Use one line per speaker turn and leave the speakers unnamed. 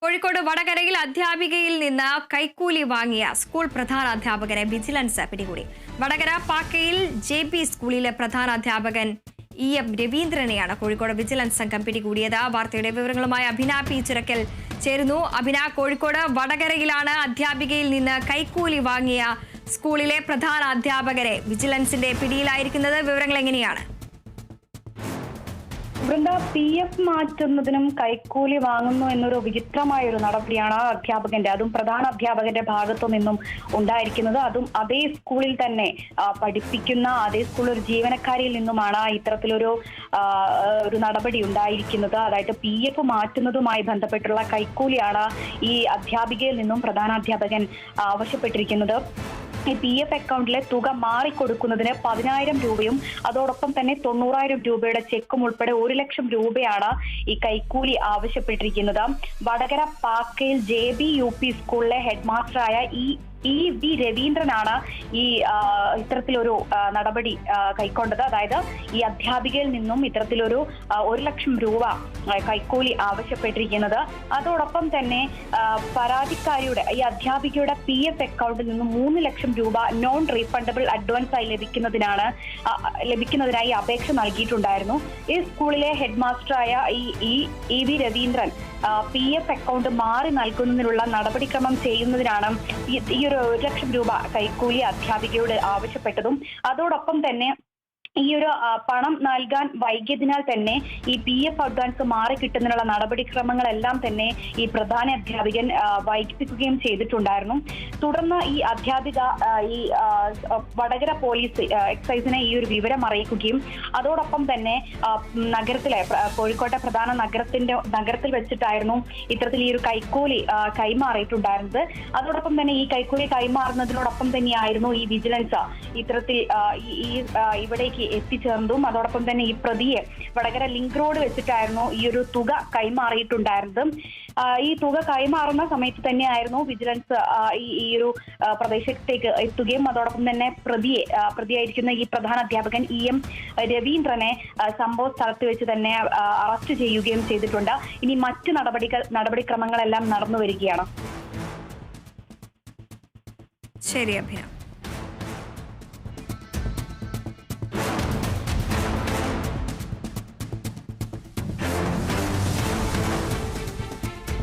കോഴിക്കോട് വടകരയിൽ അധ്യാപികയിൽ നിന്ന് കൈക്കൂലി വാങ്ങിയ സ്കൂൾ പ്രധാനാധ്യാപകനെ വിജിലൻസ് പിടികൂടി. വടകര പാക്കയിൽ JP സ്കൂളിലെ പ്രധാനാധ്യാപകൻ EM രവീന്ദ്രനെയാണ് കോഴിക്കോട് വിജിലൻസ് സംഘം പിടികൂടിയത്. വാർത്തയുടെ വിവരങ്ങളുമായി അഭിന പി ചിറക്കൽ ചേരുന്നു. അഭിന, കോഴിക്കോട് വടകരയിലാണ് അധ്യാപികയിൽ നിന്ന് കൈക്കൂലി വാങ്ങിയ സ്കൂളിലെ പ്രധാനാധ്യാപകരെ വിജിലൻസിന്റെ പിടിയിലായിരിക്കുന്നത്. വിവരങ്ങൾ എങ്ങനെയാണ്?
PF മാറ്റുന്നതിനും കൈക്കൂലി വാങ്ങുന്നു എന്നൊരു വിചിത്രമായ ഒരു നടപടിയാണ് അധ്യാപകന്റെ, അതും പ്രധാന അധ്യാപകന്റെ ഭാഗത്തു നിന്നും ഉണ്ടായിരിക്കുന്നത്. അതും അതേ സ്കൂളിൽ തന്നെ പഠിപ്പിക്കുന്ന അതേ സ്കൂളിൽ ഒരു ജീവനക്കാരിയിൽ നിന്നുമാണ് ഇത്തരത്തിലൊരു നടപടി ഉണ്ടായിരിക്കുന്നത്. അതായത് PF മാറ്റുന്നതുമായി ബന്ധപ്പെട്ടുള്ള കൈക്കൂലിയാണ് ഈ അധ്യാപികയിൽ നിന്നും പ്രധാനാധ്യാപകൻ ആവശ്യപ്പെട്ടിരിക്കുന്നത്. ഈ PF അക്കൗണ്ടിലെ തുക മാറിക്കൊടുക്കുന്നതിന് 10,000 രൂപയും അതോടൊപ്പം തന്നെ 90,000 രൂപയുടെ ചെക്കും ഉൾപ്പെടെ 1 ലക്ഷം രൂപയാണ് ഈ കൈക്കൂലി ആവശ്യപ്പെട്ടിരിക്കുന്നത്. വടകര പാക്കയിൽ JB UP സ്കൂളിലെ ഹെഡ് മാസ്റ്ററായ EV രവീന്ദ്രനാണ് ഈ ഇത്തരത്തിലൊരു നടപടി കൈക്കൊണ്ടത്. അതായത് ഈ അധ്യാപികയിൽ നിന്നും ഇത്തരത്തിലൊരു 1 ലക്ഷം രൂപ കൈക്കൂലി ആവശ്യപ്പെട്ടിരിക്കുന്നത്. അതോടൊപ്പം തന്നെ പരാതിക്കാരിയുടെ ഈ അധ്യാപികയുടെ PF അക്കൗണ്ടിൽ നിന്നും 3 ലക്ഷം രൂപ നോൺ റീഫണ്ടബിൾ അഡ്വാൻസ് ആയി ലഭിക്കുന്നതിനായി അപേക്ഷ നൽകിയിട്ടുണ്ടായിരുന്നു. ഈ സ്കൂളിലെ ഹെഡ് മാസ്റ്ററായ EV രവീന്ദ്രൻ PF അക്കൗണ്ട് മാറി നൽകുന്നതിനുള്ള നടപടിക്രമം ചെയ്യുന്നതിനാണ് ഈ ഒരു 1 ലക്ഷം രൂപ കൈക്കൂലി അധ്യാപികയോട് ആവശ്യപ്പെട്ടതും. അതോടൊപ്പം തന്നെ ഈ ഒരു പണം നൽകാൻ വൈകിയതിനാൽ തന്നെ ഈ PF അഡ്വാൻസ് മാറി കിട്ടുന്നതിനുള്ള നടപടിക്രമങ്ങളെല്ലാം തന്നെ ഈ പ്രധാന അധ്യാപകൻ വൈകിപ്പിക്കുകയും ചെയ്തിട്ടുണ്ടായിരുന്നു. തുടർന്ന് ഈ അധ്യാപിക ഈ വടകര പോലീസ് എക്സൈസിനെ ഈ ഒരു വിവരം അറിയിക്കുകയും അതോടൊപ്പം തന്നെ നഗരത്തിലെ കോഴിക്കോട്ടെ പ്രധാന നഗരത്തിൽ വെച്ചിട്ടായിരുന്നു ഇത്തരത്തിൽ ഈ ഒരു കൈക്കൂലി കൈമാറിയിട്ടുണ്ടായിരുന്നത്. അതോടൊപ്പം തന്നെ ഈ കൈക്കൂലി കൈമാറുന്നതിനോടൊപ്പം തന്നെയായിരുന്നു ഈ വിജിലൻസ് ഇത്തരത്തിൽ ഇവിടേക്ക് എത്തിച്ചേർന്നതും. അതോടൊപ്പം തന്നെ ഈ പ്രതിയെ വടകര ലിങ്ക് റോഡ് വെച്ചിട്ടായിരുന്നു ഈ ഒരു തുക കൈമാറിയിട്ടുണ്ടായിരുന്നത്. ഈ തുക കൈമാറുന്ന സമയത്ത് തന്നെയായിരുന്നു വിജിലൻസ് ഈ ഒരു പ്രദേശത്തേക്ക് എത്തുകയും അതോടൊപ്പം തന്നെ പ്രതിയായിരിക്കുന്ന ഈ പ്രധാന അധ്യാപകൻ EM രവീന്ദ്രനെ സംഭവ സ്ഥലത്ത് വെച്ച് തന്നെ അറസ്റ്റ് ചെയ്യുകയും ചെയ്തിട്ടുണ്ട്. ഇനി മറ്റ് നടപടിക്രമങ്ങളെല്ലാം നടന്നു വരികയാണ്.
ശരി അഭിന.